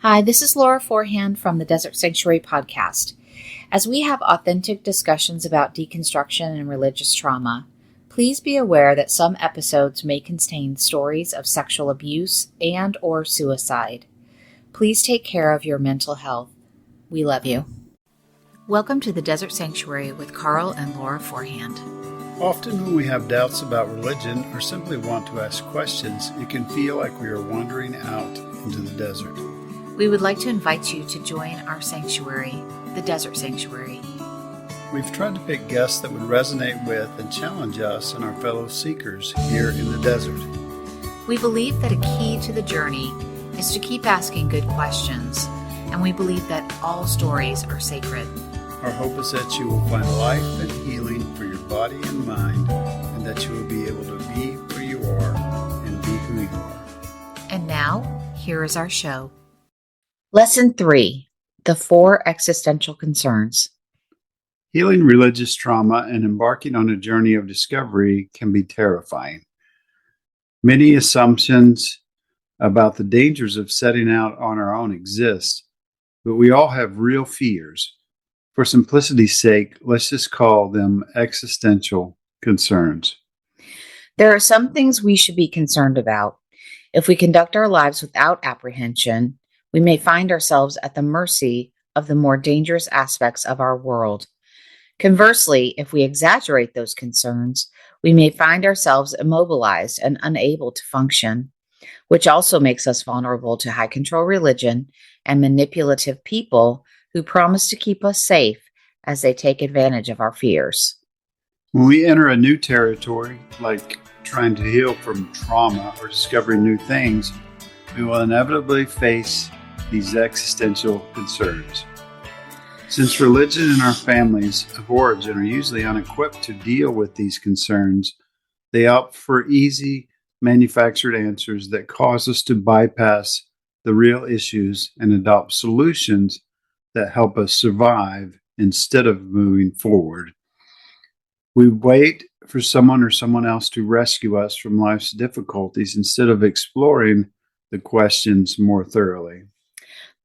Hi, this is Laura Forehand from the Desert Sanctuary podcast. As we have authentic discussions about deconstruction and religious trauma, please be aware that some episodes may contain stories of sexual abuse and or suicide. Please take care of your mental health. We love you. Welcome to the Desert Sanctuary with Carl and Laura Forehand. Often when we have doubts about religion or simply want to ask questions, it can feel like we are wandering out into the desert. We would like to invite you to join our sanctuary, the Desert Sanctuary. We've tried to pick guests that would resonate with and challenge us and our fellow seekers here in the desert. We believe that a key to the journey is to keep asking good questions, and we believe that all stories are sacred. Our hope is that you will find life and healing for your body and mind, and that you will be able to be where you are and be who you are. And now, here is our show. Lesson 3, the 4 existential concerns. Healing religious trauma and embarking on a journey of discovery can be terrifying. Many assumptions about the dangers of setting out on our own exist, but we all have real fears. For simplicity's sake, let's just call them existential concerns. There are some things we should be concerned about. If we conduct our lives without apprehension, we may find ourselves at the mercy of the more dangerous aspects of our world. Conversely, if we exaggerate those concerns, we may find ourselves immobilized and unable to function, which also makes us vulnerable to high control religion and manipulative people who promise to keep us safe as they take advantage of our fears. When we enter a new territory, like trying to heal from trauma or discovering new things, we will inevitably face these existential concerns. Since religion and our families of origin are usually unequipped to deal with these concerns, they opt for easy, manufactured answers that cause us to bypass the real issues and adopt solutions that help us survive instead of moving forward. We wait for someone or someone else to rescue us from life's difficulties instead of exploring the questions more thoroughly.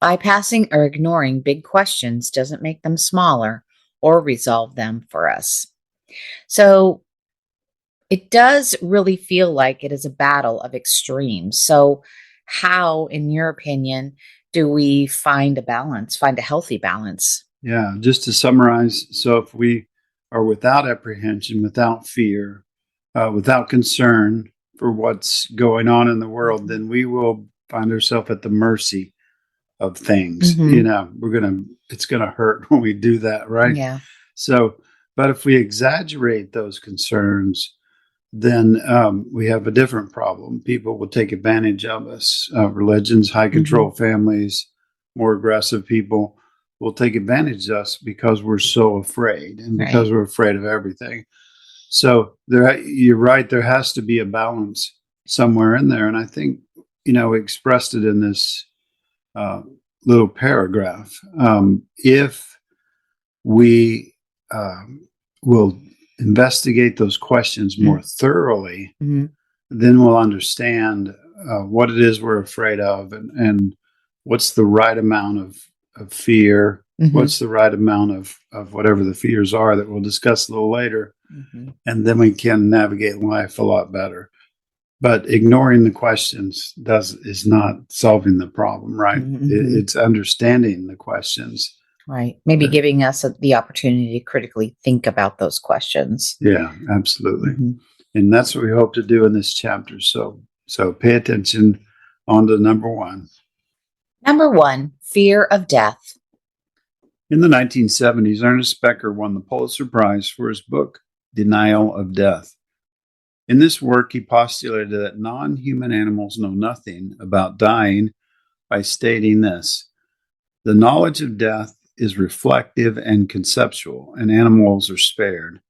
Bypassing or ignoring big questions doesn't make them smaller or resolve them for us. So it does really feel like it is a battle of extremes. So how, in your opinion, do we find a healthy balance? Yeah, just to summarize, so if we are without apprehension, without fear, without concern for what's going on in the world, then we will find ourselves at the mercy of things. Mm-hmm. It's going to hurt when we do that, right? Yeah. So, but if we exaggerate those concerns, then we have a different problem. People will take advantage of us. Religions, high control families, more aggressive people will take advantage of us because we're so afraid and because we're afraid of everything. So you're right. There has to be a balance somewhere in there. And I think, we expressed it in this little paragraph. If we will investigate those questions more thoroughly, then we'll understand what it is we're afraid of and what's the right amount of fear, what's the right amount of whatever the fears are that we'll discuss a little later. And then we can navigate life a lot better. But ignoring the questions is not solving the problem, right? It's understanding the questions. Right. Maybe giving us the opportunity to critically think about those questions. Yeah, absolutely. And that's what we hope to do in this chapter. So pay attention on to number 1. Number 1, fear of death. In the 1970s, Ernest Becker won the Pulitzer Prize for his book, Denial of Death. In this work, he postulated that non-human animals know nothing about dying by stating this: the knowledge of death is reflective and conceptual, and animals are spared.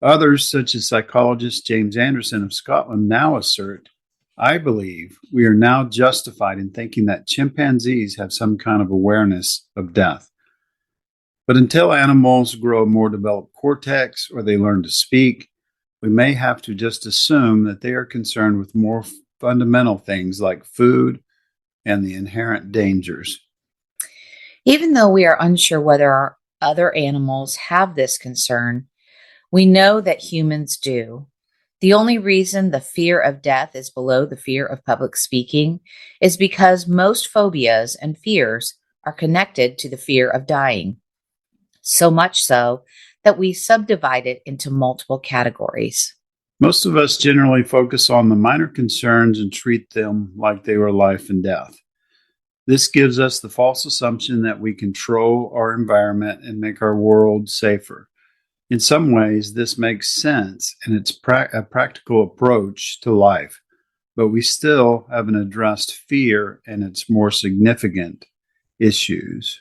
Others, such as psychologist James Anderson of Scotland, now assert, I believe we are now justified in thinking that chimpanzees have some kind of awareness of death. But until animals grow a more developed cortex or they learn to speak, we may have to just assume that they are concerned with more fundamental things like food, and the inherent dangers. Even though we are unsure whether our other animals have this concern, we know that humans do. The only reason the fear of death is below the fear of public speaking is because most phobias and fears are connected to the fear of dying. So much so that we subdivide it into multiple categories. Most of us generally focus on the minor concerns and treat them like they were life and death. This gives us the false assumption that we control our environment and make our world safer. In some ways, this makes sense and it's a practical approach to life, but we still haven't addressed fear and its more significant issues.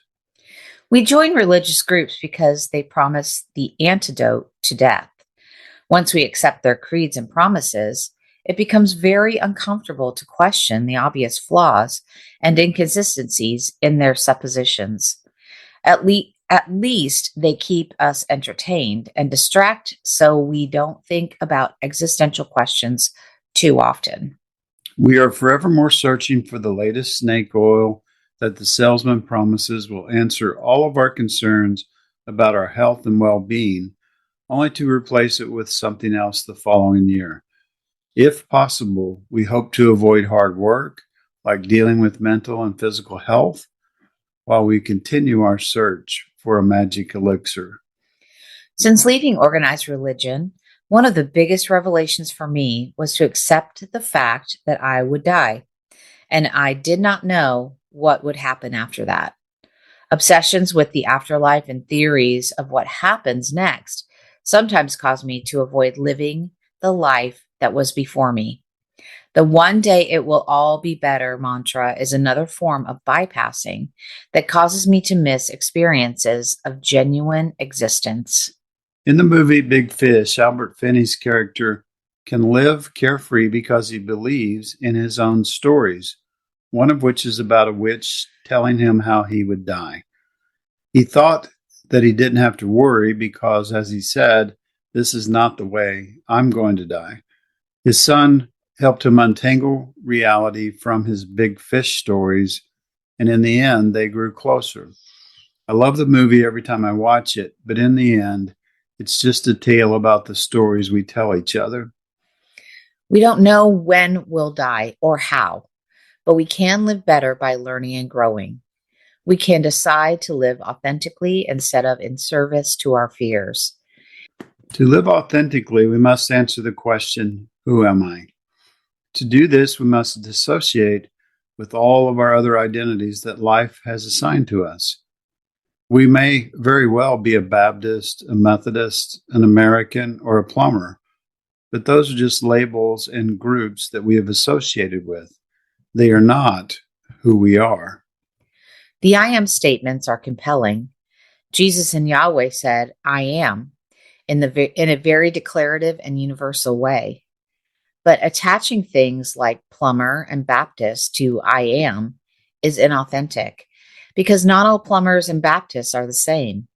We join religious groups because they promise the antidote to death. Once we accept their creeds and promises, it becomes very uncomfortable to question the obvious flaws and inconsistencies in their suppositions. At least they keep us entertained and distract so we don't think about existential questions too often. We are forevermore searching for the latest snake oil that the salesman promises will answer all of our concerns about our health and well-being, only to replace it with something else the following year. If possible, we hope to avoid hard work, like dealing with mental and physical health, while we continue our search for a magic elixir. Since leaving organized religion, one of the biggest revelations for me was to accept the fact that I would die, and I did not know what would happen after that. Obsessions with the afterlife and theories of what happens next sometimes cause me to avoid living the life that was before me. The one day it will all be better mantra is another form of bypassing that causes me to miss experiences of genuine existence. In the movie Big Fish, Albert Finney's character can live carefree because he believes in his own stories, one of which is about a witch telling him how he would die. He thought that he didn't have to worry because, as he said, this is not the way I'm going to die. His son helped him untangle reality from his big fish stories, and in the end, they grew closer. I love the movie every time I watch it, but in the end, it's just a tale about the stories we tell each other. We don't know when we'll die or how, but we can live better by learning and growing. We can decide to live authentically instead of in service to our fears. To live authentically, we must answer the question, who am I? To do this, we must dissociate with all of our other identities that life has assigned to us. We may very well be a Baptist, a Methodist, an American, or a plumber, but those are just labels and groups that we have associated with. They are not who we are. The I am statements are compelling. Jesus and Yahweh said, I am, in a very declarative and universal way. But attaching things like plumber and Baptist to I am is inauthentic because not all plumbers and Baptists are the same.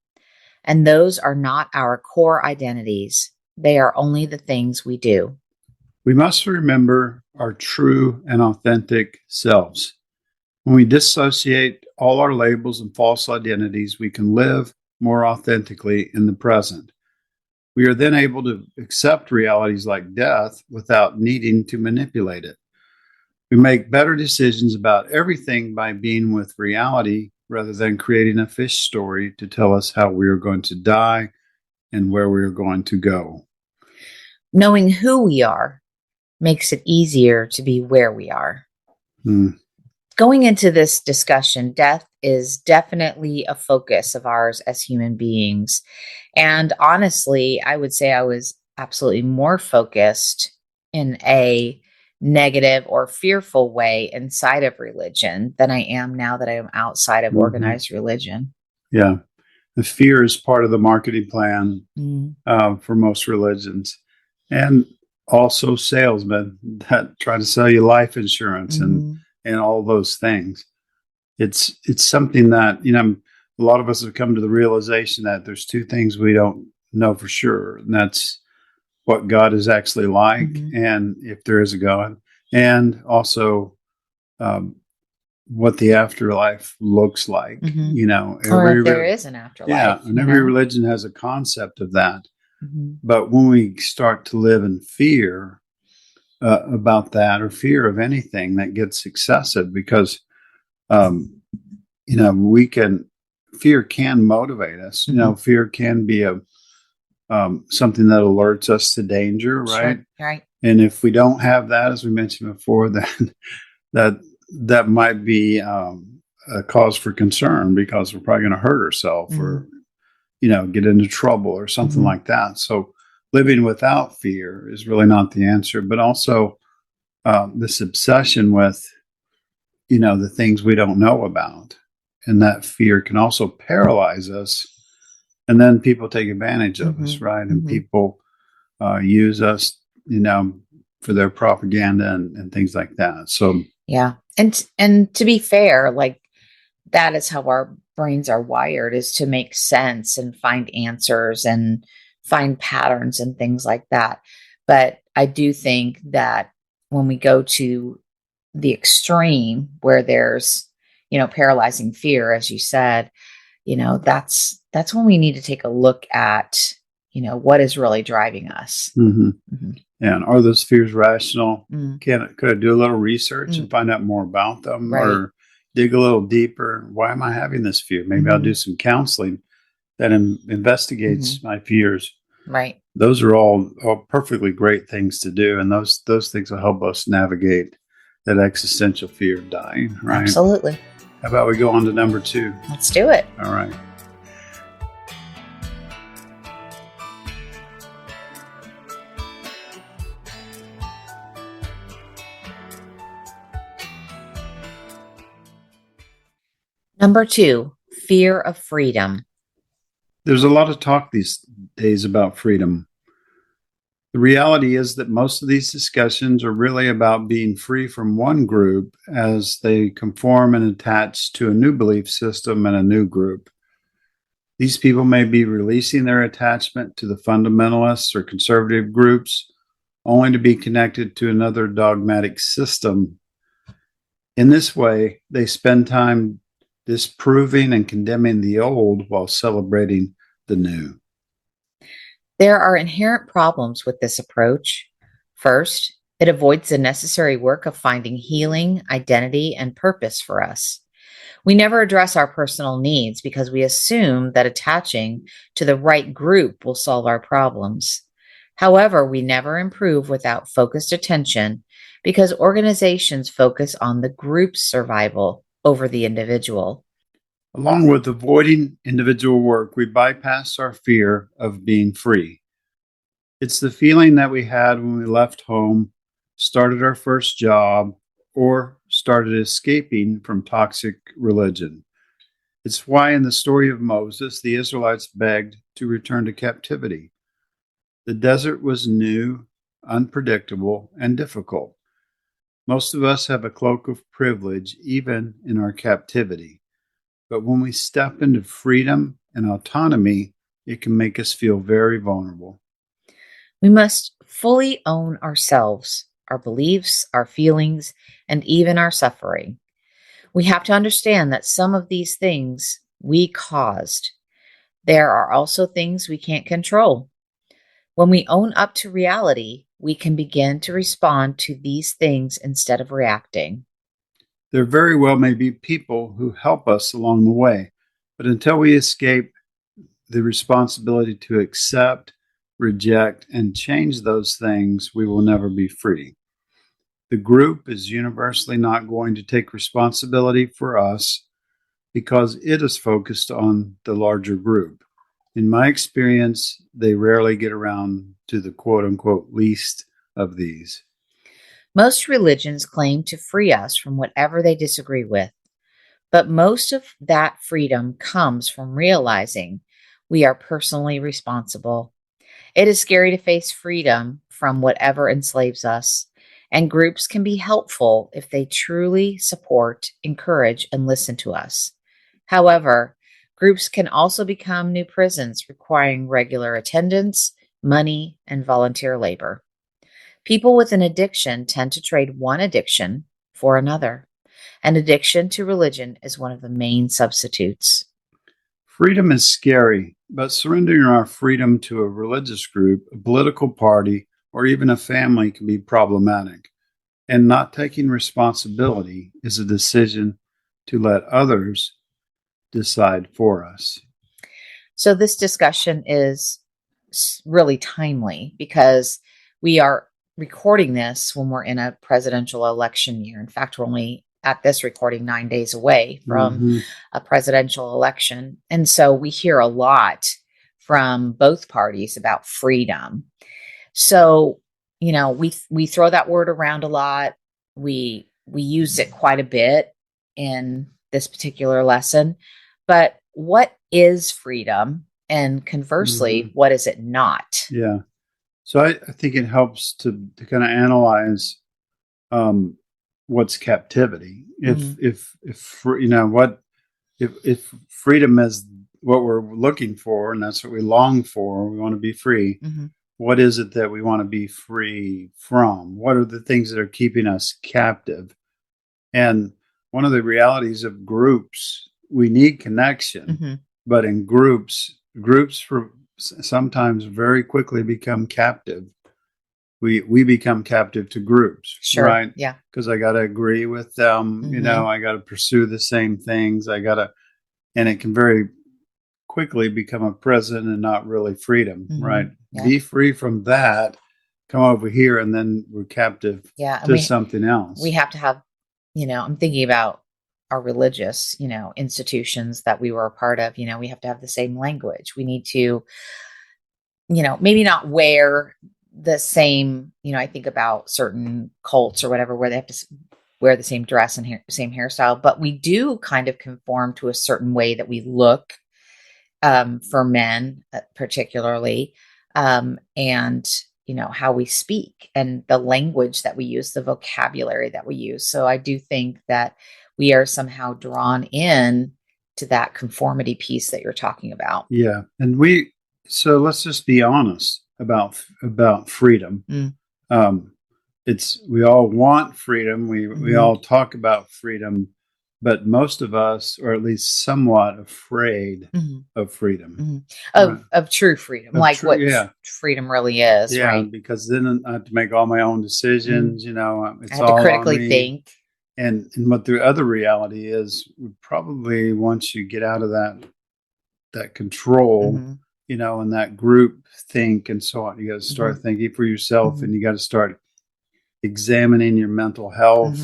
And those are not our core identities. They are only the things we do. We must remember our true and authentic selves. When we dissociate all our labels and false identities, we can live more authentically in the present. We are then able to accept realities like death without needing to manipulate it. We make better decisions about everything by being with reality rather than creating a fish story to tell us how we are going to die and where we are going to go. Knowing who we are makes it easier to be where we are. Going into this discussion, death is definitely a focus of ours as human beings. And honestly, I would say I was absolutely more focused in a negative or fearful way inside of religion than I am now that I am outside of organized religion. Yeah. The fear is part of the marketing plan for most religions. And also salesmen that try to sell you life insurance and all those things. It's something that, a lot of us have come to the realization that there's two things we don't know for sure. And that's what God is actually like, and if there is a God, and also what the afterlife looks like. Mhm. Or Every if there is an afterlife, and every religion has a concept of that. Mhm. But when we start to live in fear about that, or fear of anything, that gets excessive because um, we can fear can motivate us. Fear can be a something that alerts us to danger, right? Sure. Right. And if we don't have that, as we mentioned before, then that that might be a cause for concern because we're probably going to hurt ourselves or get into trouble or something Mhm. like that. So living without fear is really not the answer. But also this obsession with the things we don't know about, and that fear can also paralyze us. And then people take advantage of us, Mhm. right? And Mhm. people use us, for their propaganda and things like that. So, Yeah. And to be fair, like that is how our brains are wired, is to make sense and find answers and find patterns and things like that. But I do think that when we go to the extreme where there's, paralyzing fear, as you said, that's when we need to take a look at, what is really driving us. mhm. Mhm. And are those fears rational? Mm, Could I do a little research and mm, find out more about them, right. or dig a little deeper? Why am I having this fear? Maybe I'll do Mhm. some counseling that investigates Mhm. my fears. Right. Those are all perfectly great things to do, and those things will help us navigate that existential fear of dying. Right? Absolutely. How about we go on to number 2? Let's do it. All right. Number 2, fear of freedom. There's a lot of talk these days about freedom. The reality is that most of these discussions are really about being free from one group as they conform and attach to a new belief system and a new group. These people may be releasing their attachment to the fundamentalists or conservative groups only to be connected to another dogmatic system. In this way, they spend time disproving and condemning the old while celebrating the new. There are inherent problems with this approach. First, it avoids the necessary work of finding healing, identity, and purpose for us. We never address our personal needs because we assume that attaching to the right group will solve our problems. However, we never improve without focused attention because organizations focus on the group's survival over the individual. Along with avoiding individual work, we bypass our fear of being free. It's the feeling that we had when we left home, started our first job, or started escaping from toxic religion. It's why in the story of Moses, the Israelites begged to return to captivity. The desert was new, unpredictable, and difficult. Most of us have a cloak of privilege even in our captivity. But when we step into freedom and autonomy, it can make us feel very vulnerable. We must fully own ourselves, our beliefs, our feelings, and even our suffering. We have to understand that some of these things we caused. There are also things we can't control. When we own up to reality, we can begin to respond to these things instead of reacting. There very well may be people who help us along the way, but until we escape the responsibility to accept, reject, and change those things, we will never be free. The group is universally not going to take responsibility for us because it is focused on the larger group. In my experience, they rarely get around to the quote unquote least of these. Most religions claim to free us from whatever they disagree with, but most of that freedom comes from realizing we are personally responsible. It is scary to face freedom from whatever enslaves us, and groups can be helpful if they truly support, encourage, and listen to us. However, groups can also become new prisons requiring regular attendance, money, and volunteer labor. People with an addiction tend to trade one addiction for another. and addiction to religion is one of the main substitutes. Freedom is scary, but surrendering our freedom to a religious group, a political party, or even a family can be problematic. And not taking responsibility is a decision to let others decide for us. So this discussion is really timely because we are recording this when we're in a presidential election year. In fact, we're only at this recording 9 days away from a presidential election. And so we hear a lot from both parties about freedom. So, you know, we throw that word around a lot. We use it quite a bit in this particular lesson. But what is freedom? And conversely, what is it not? Yeah. So I think it helps to kind of analyze what's captivity. If freedom is what we're looking for, and that's what we long for, we want to be free. What is it that we want to be free from? What are the things that are keeping us captive? And one of the realities of groups, we need connection, but in groups for sometimes very quickly become captive. We become captive to groups, Sure. Right? Yeah. Because I got to agree with them. I got to pursue the same things. And it can very quickly become a prison and not really freedom, right? Yeah. Be free from that. Come over here, and then we're captive to something else. We have to have, I'm thinking about our religious, institutions that we were a part of. We have to have the same language. We need to, maybe not wear the same, I think about certain cults or whatever, where they have to wear the same dress and same hairstyle, but we do kind of conform to a certain way that we look, for men, particularly, and, how we speak and the language that we use, the vocabulary that we use. So I do think that we are somehow drawn in to that conformity piece that you're talking about. Yeah. And so let's just be honest about freedom. We all want freedom. We all talk about freedom, but most of us are at least somewhat afraid of freedom, of true freedom, freedom really is. Yeah, right? Because then I have to make all my own decisions. It's I have to critically think. And what the other reality is, probably once you get out of that control, and that group think and so on, you got to start thinking for yourself, and you got to start examining your mental health,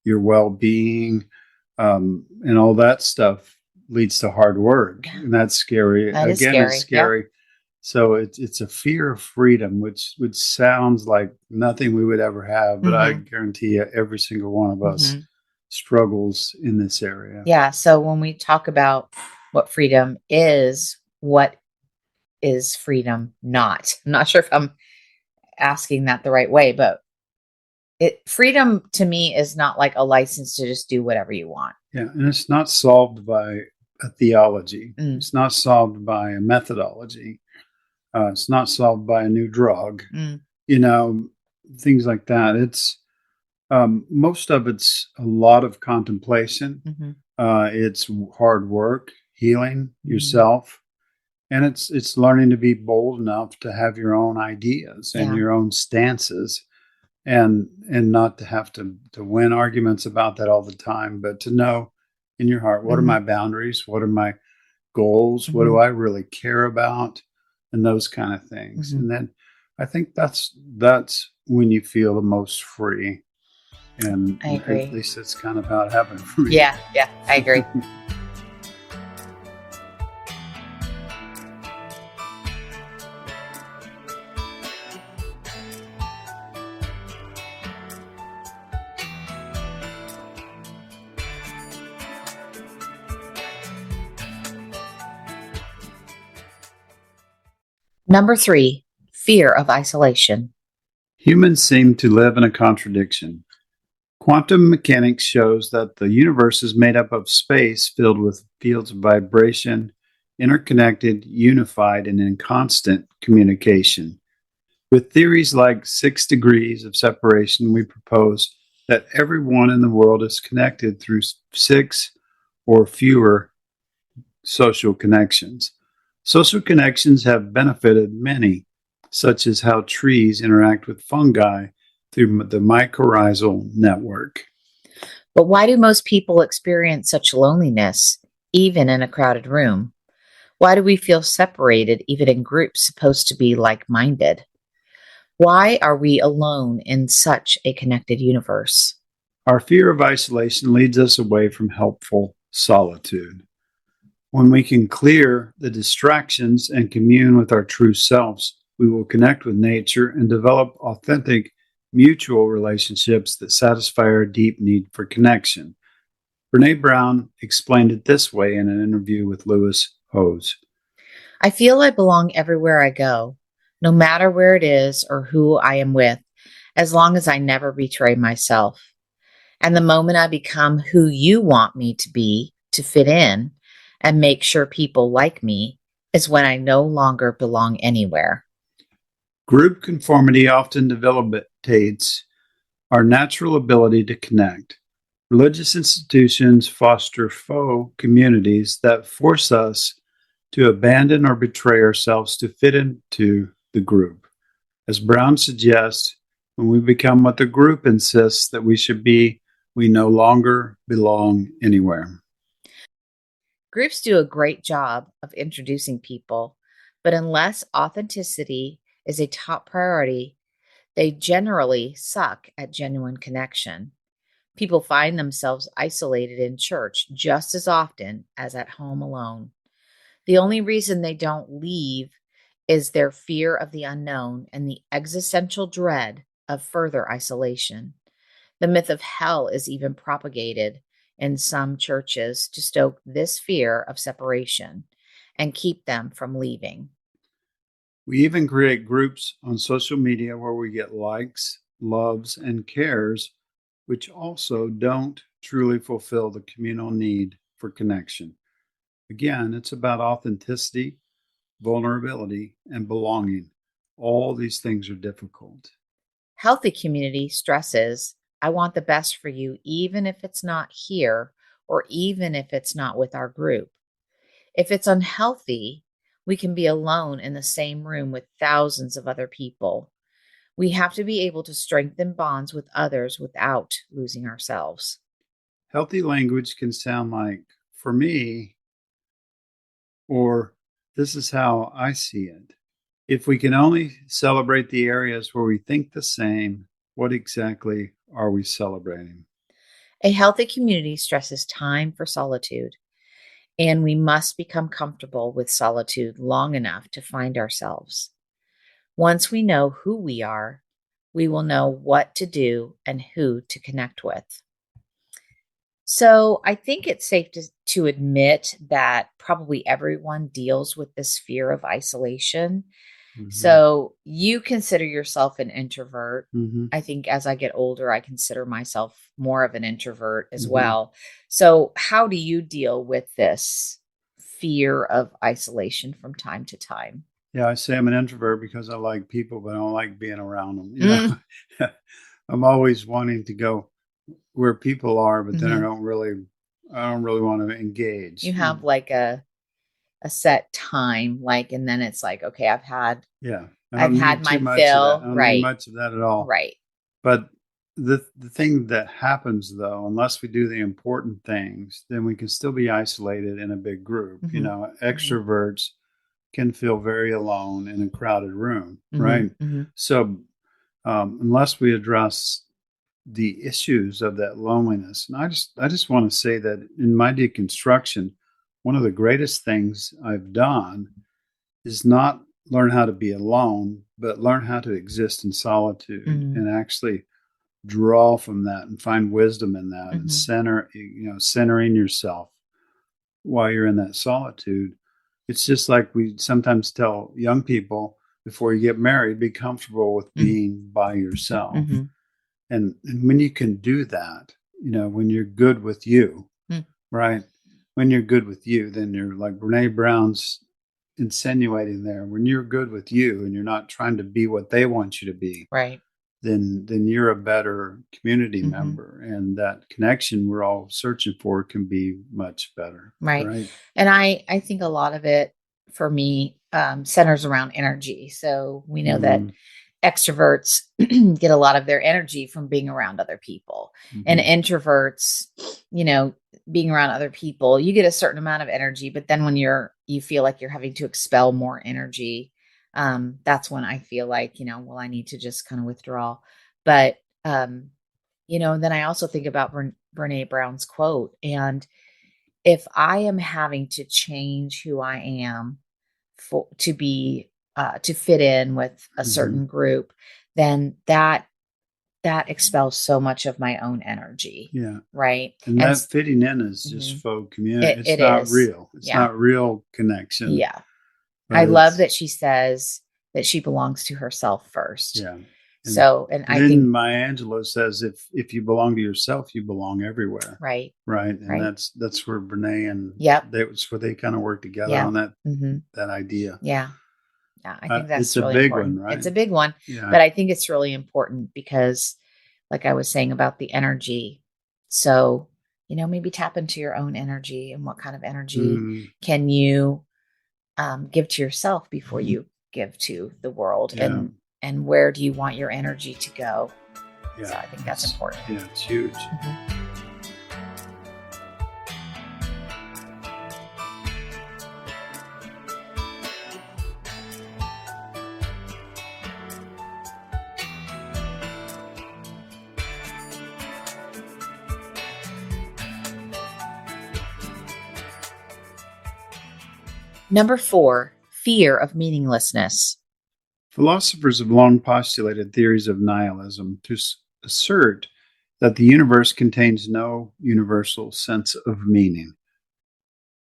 your well-being, and all that stuff leads to hard work, and that's scary. It's scary. Yeah. So it's a fear of freedom, which sounds like nothing we would ever have, but I guarantee you, every single one of us struggles in this area. Yeah. So when we talk about what freedom is, what is freedom not? I'm not sure if I'm asking that the right way, but freedom to me is not like a license to just do whatever you want. Yeah. And it's not solved by a theology. It's not solved by a methodology. It's not solved by a new drug, things like that. It's most of it's a lot of contemplation. It's hard work, healing yourself, and it's learning to be bold enough to have your own ideas and your own stances, and not to have to win arguments about that all the time, but to know in your heart, what are my boundaries? What are my goals? What do I really care about? And those kind of things. And then I think that's when you feel the most free. And I agree. At least that's kind of how it happened for me. Yeah, I agree. Number 3, fear of isolation. Humans seem to live in a contradiction. Quantum mechanics shows that the universe is made up of space filled with fields of vibration, interconnected, unified, and in constant communication. With theories like 6 degrees of separation, we propose that everyone in the world is connected through 6 or fewer social connections. Social connections have benefited many, such as how trees interact with fungi through the mycorrhizal network. But why do most people experience such loneliness, even in a crowded room? Why do we feel separated, even in groups supposed to be like minded? Why are we alone in such a connected universe? Our fear of isolation leads us away from helpful solitude. When we can clear the distractions and commune with our true selves, we will connect with nature and develop authentic, mutual relationships that satisfy our deep need for connection. Brene Brown explained it this way in an interview with Lewis Howes. I feel I belong everywhere I go, no matter where it is or who I am with, as long as I never betray myself. And the moment I become who you want me to be to fit in and make sure people like me is when I no longer belong anywhere. Group conformity often debilitates our natural ability to connect. Religious institutions foster faux communities that force us to abandon or betray ourselves to fit into the group. As Brown suggests, when we become what the group insists that we should be, we no longer belong anywhere. Groups do a great job of introducing people, but unless authenticity is a top priority, they generally suck at genuine connection. People find themselves isolated in church just as often as at home alone. The only reason they don't leave is their fear of the unknown and the existential dread of further isolation. The myth of hell is even propagated in some churches to stoke this fear of separation and keep them from leaving. We even create groups on social media where we get likes, loves, and cares, which also don't truly fulfill the communal need for connection. Again, it's about authenticity, vulnerability, and belonging. All these things are difficult. Healthy community stresses, I want the best for you, even if it's not here or even if it's not with our group. If it's unhealthy, we can be alone in the same room with thousands of other people. We have to be able to strengthen bonds with others without losing ourselves. Healthy language can sound like, for me, or this is how I see it. If we can only celebrate the areas where we think the same, what exactly are we celebrating? A healthy community stresses time for solitude, and we must become comfortable with solitude long enough to find ourselves. Once we know who we are, we will know what to do and who to connect with. So I think it's safe to admit that probably everyone deals with this fear of isolation. Mm-hmm. So you consider yourself an introvert. Mm-hmm. I think as I get older, I consider myself more of an introvert as Mm-hmm. well. So, how do you deal with this fear of isolation from time to time? Yeah, I say I'm an introvert because I like people, but I don't like being around them. Mm, I'm always wanting to go where people are, but then mhm. I don't really want to engage. You have like a set time, like, and then it's like, okay, Yeah, I I've don't had need too my much of that. fill. I don't need Right, much of that at all. right. But the thing that happens though, unless we do the important things, then we can still be isolated in a big group. Hmm. Hmm. Extroverts can feel very alone in a crowded room, Hmm. right? Hmm. So unless we address the issues of that loneliness, and I just want to say that in my deconstruction, one of the greatest things I've done is not learn how to be alone, but learn how to exist in solitude Hmm. and actually draw from that and find wisdom in that and Hmm. centering yourself while you're in that solitude. It's just like we sometimes tell young people before you get married, be comfortable with being by yourself. Hmm. And when you can do that, when you're good with you, Hmm. right? When you're good with you, then you're like Brene Brown's insinuating there. When you're good with you and you're not trying to be what they want you to be, Right. then you're a better community Mhm. member, and that connection we're all searching for can be much better. Right. Right. And I think a lot of it for me centers around energy. So we know that Mm-hmm. extroverts get a lot of their energy from being around other people, and Mm-hmm. introverts, you know, being around other people, you get a certain amount of energy, but then when you feel like you're having to expel more energy, that's when I feel like, well, I need to just kind of withdraw. But um, then I also think about Brene Brown's quote, and if I am having to change who I am to fit in with a Mm-hmm. certain group, then that expels so much of my own energy, Yeah. right? And And that fitting in is just mhm, faux community. It's it not is, real. It's yeah, not real connection, yeah. I but love it's that she says that she belongs to herself first. yeah. And So, and I then think, Maya Angelou says, if you belong to yourself, you belong everywhere. right, Right. And right, that's where Brene and yep, that's where they kind of work together yeah, on that hmm, that idea. yeah. Yeah, I think It's that's a really big one, important. It's right? a big one, Yeah. but I think it's really important because, like I was saying about the energy, so, maybe tap into your own energy and what kind of energy Mm, can you give to yourself before you give to the world, yeah. and where do you want your energy to go? So Yeah. I think that's important. It's huge. Mhm. Number 4, fear of meaninglessness. Philosophers have long postulated theories of nihilism to assert that the universe contains no universal sense of meaning.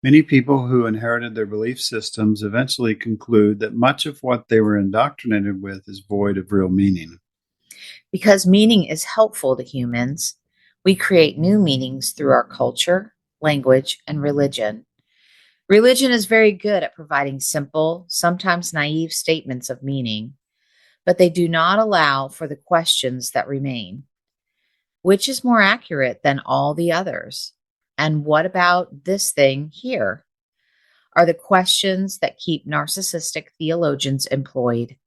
Many people who inherited their belief systems eventually conclude that much of what they were indoctrinated with is void of real meaning. Because meaning is helpful to humans, we create new meanings through our culture, language, and religion. Religion is very good at providing simple, sometimes naive statements of meaning, but they do not allow for the questions that remain. Which is more accurate than all the others? And what about this thing here? Are the questions that keep narcissistic theologians employed.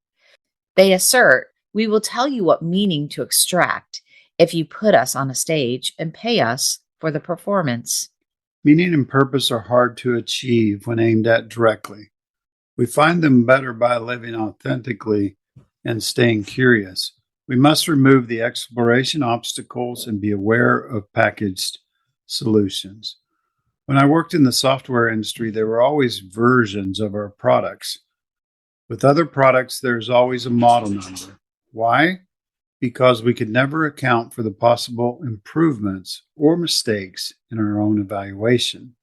They assert, we will tell you what meaning to extract if you put us on a stage and pay us for the performance. Meaning and purpose are hard to achieve when aimed at directly. We find them better by living authentically and staying curious. We must remove the exploration obstacles and be aware of packaged solutions. When I worked in the software industry, there were always versions of our products. With other products, there's always a model number. Why? Because we could never account for the possible improvements or mistakes in our own evaluation.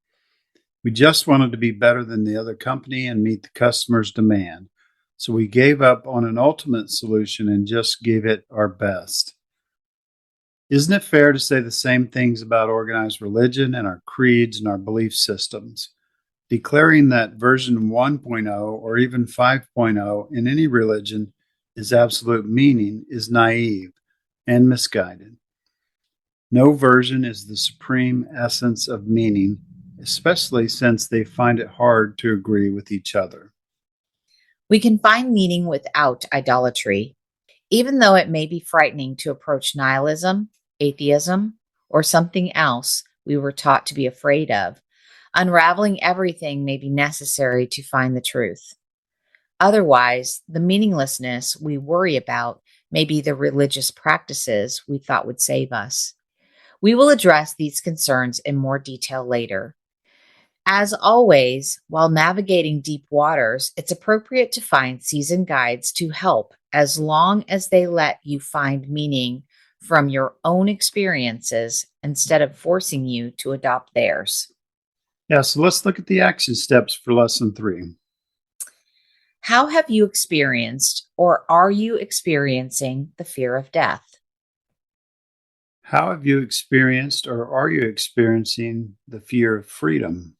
We just wanted to be better than the other company and meet the customer's demand. So we gave up on an ultimate solution and just gave it our best. Isn't it fair to say the same things about organized religion and our creeds and our belief systems? Declaring that version 1.0 or even 5.0 in any religion is absolute meaning is naive and misguided. No version is the supreme essence of meaning, especially since they find it hard to agree with each other. We can find meaning without idolatry, even though it may be frightening to approach nihilism, atheism, or something else we were taught to be afraid of. Unraveling everything may be necessary to find the truth. Otherwise, the meaninglessness we worry about may be the religious practices we thought would save us. We will address these concerns in more detail later. As always, while navigating deep waters, it's appropriate to find seasoned guides to help as long as they let you find meaning from your own experiences instead of forcing you to adopt theirs. Yeah, so let's look at the action steps for lesson 3. How have you experienced or are you experiencing the fear of death? How have you experienced or are you experiencing the fear of freedom?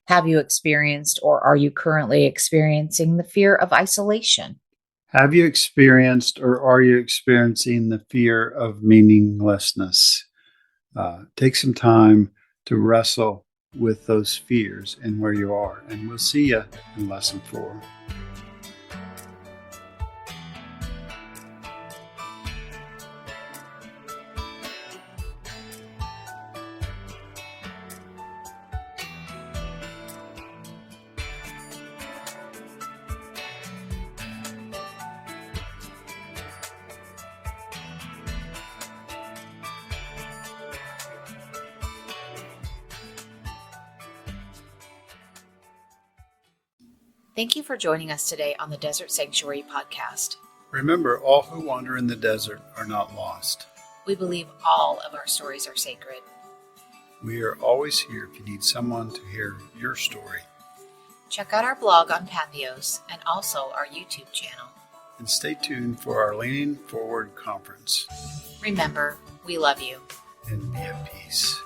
Have you experienced or are you currently experiencing the fear of isolation? Have you experienced or are you experiencing the fear of meaninglessness? Take some time to wrestle with those fears and where you are. And we'll see you in Lesson 4. Thank you for joining us today on the Desert Sanctuary podcast. Remember, all who wander in the desert are not lost. We believe all of our stories are sacred. We are always here if you need someone to hear your story. Check out our blog on Pathos and also our YouTube channel. And stay tuned for our Leaning Forward conference. Remember, we love you. And be at peace.